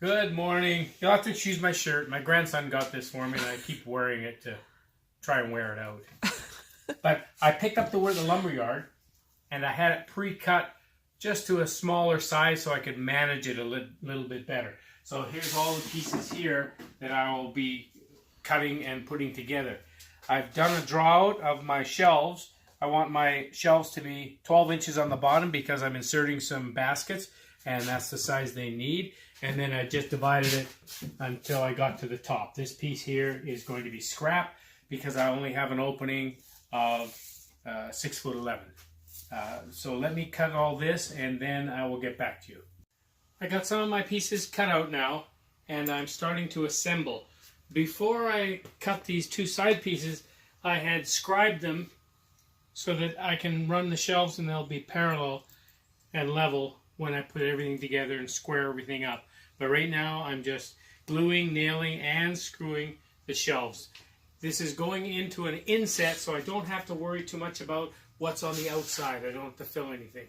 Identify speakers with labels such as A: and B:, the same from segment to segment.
A: Good morning. You'll have to excuse my shirt. My grandson got this for me and I keep wearing it to try and wear it out. But I picked up the lumber yard and I had it pre-cut just to a smaller size so I could manage it a little bit better. So here's all the pieces here that I will be cutting and putting together. I've done a draw out of my shelves. I want my shelves to be 12 inches on the bottom because I'm inserting some baskets and that's the size they need. And then I just divided it until I got to the top. This piece here is going to be scrap because I only have an opening of 6'11". So let me cut all this and then I will get back to you. I got some of my pieces cut out now and I'm starting to assemble. Before I cut these two side pieces, I had scribed them so that I can run the shelves and they'll be parallel and level when I put everything together and square everything up. But right now I'm just gluing, nailing, and screwing the shelves. This is going into an inset, so I don't have to worry too much about what's on the outside. I don't have to fill anything.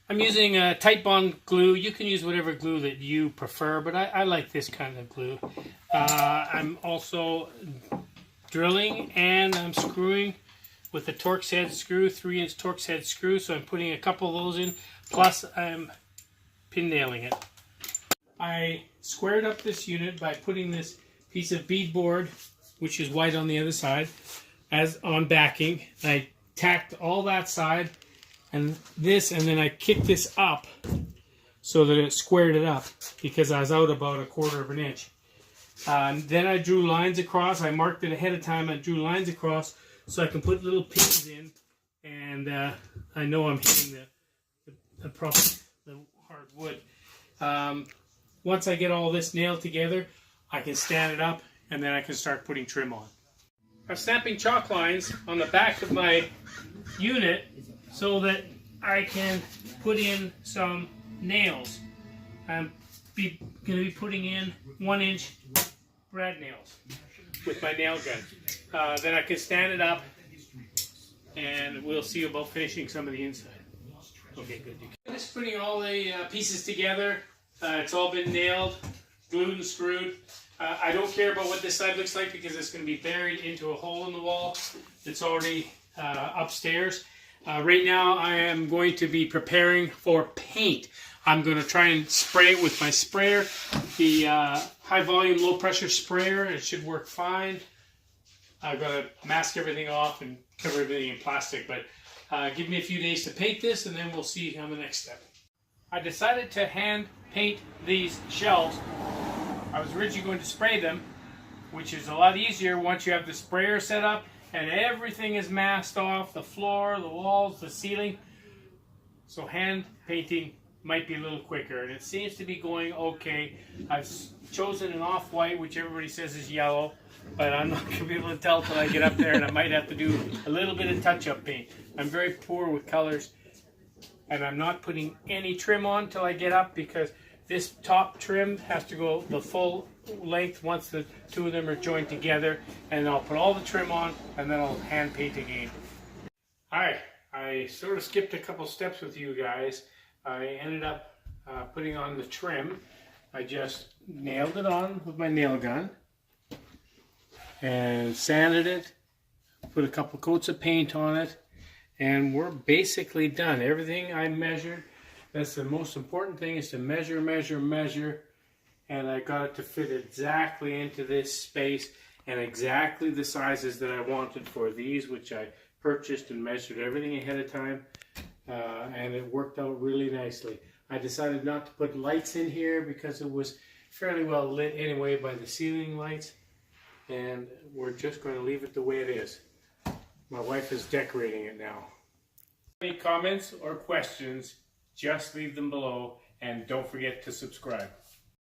A: I'm using a tight bond glue. You can use whatever glue that you prefer, but I like this kind of glue. I'm also drilling and I'm screwing with a Torx head screw, 3-inch Torx head screw. So I'm putting a couple of those in, plus I'm pin nailing it. I squared up this unit by putting this piece of beadboard, which is white on the other side, as on backing. I tacked all that side and this, and then I kicked this up so that it squared it up because I was out about 1/4 of an inch. Then I drew lines across. I marked it ahead of time. I drew lines across so I can put little pins in, and I know I'm hitting the hard wood. Once I get all this nailed together, I can stand it up and then I can start putting trim on. I'm snapping chalk lines on the back of my unit so that I can put in some nails. I'm going to be putting in 1-inch brad nails with my nail gun. Then I can stand it up and we'll see about finishing some of the inside. Okay, good. Just putting all the pieces together. It's all been nailed, glued and screwed. I don't care about what this side looks like because it's going to be buried into a hole in the wall that's already upstairs. Right now I am going to be preparing for paint. I'm going to try and spray it with my sprayer, the high volume, low pressure sprayer. It should work fine. I've got to mask everything off and cover everything in plastic, but give me a few days to paint this and then we'll see on the next step. I decided to hand paint these shelves. I was originally going to spray them, which is a lot easier once you have the sprayer set up and everything is masked off, the floor, the walls, the ceiling. So hand painting might be a little quicker, and it seems to be going okay. I've chosen an off-white, which everybody says is yellow, but I'm not going to be able to tell till I get up there, and I might have to do a little bit of touch-up paint. I'm very poor with colors, and I'm not putting any trim on till I get up because this top trim has to go the full length once the two of them are joined together, and I'll put all the trim on and then I'll hand paint again. Alright, I sort of skipped a couple steps with you guys. I ended up putting on the trim. I just nailed it on with my nail gun and sanded it, put a couple coats of paint on it, and we're basically done. Everything I measured. That's the most important thing, is to measure, measure, measure, and I got it to fit exactly into this space and exactly the sizes that I wanted for these, which I purchased and measured everything ahead of time, and it worked out really nicely. I decided not to put lights in here because it was fairly well lit anyway by the ceiling lights, and we're just going to leave it the way it is. My wife is decorating it now. Any comments or questions, just leave them below, and don't forget to subscribe.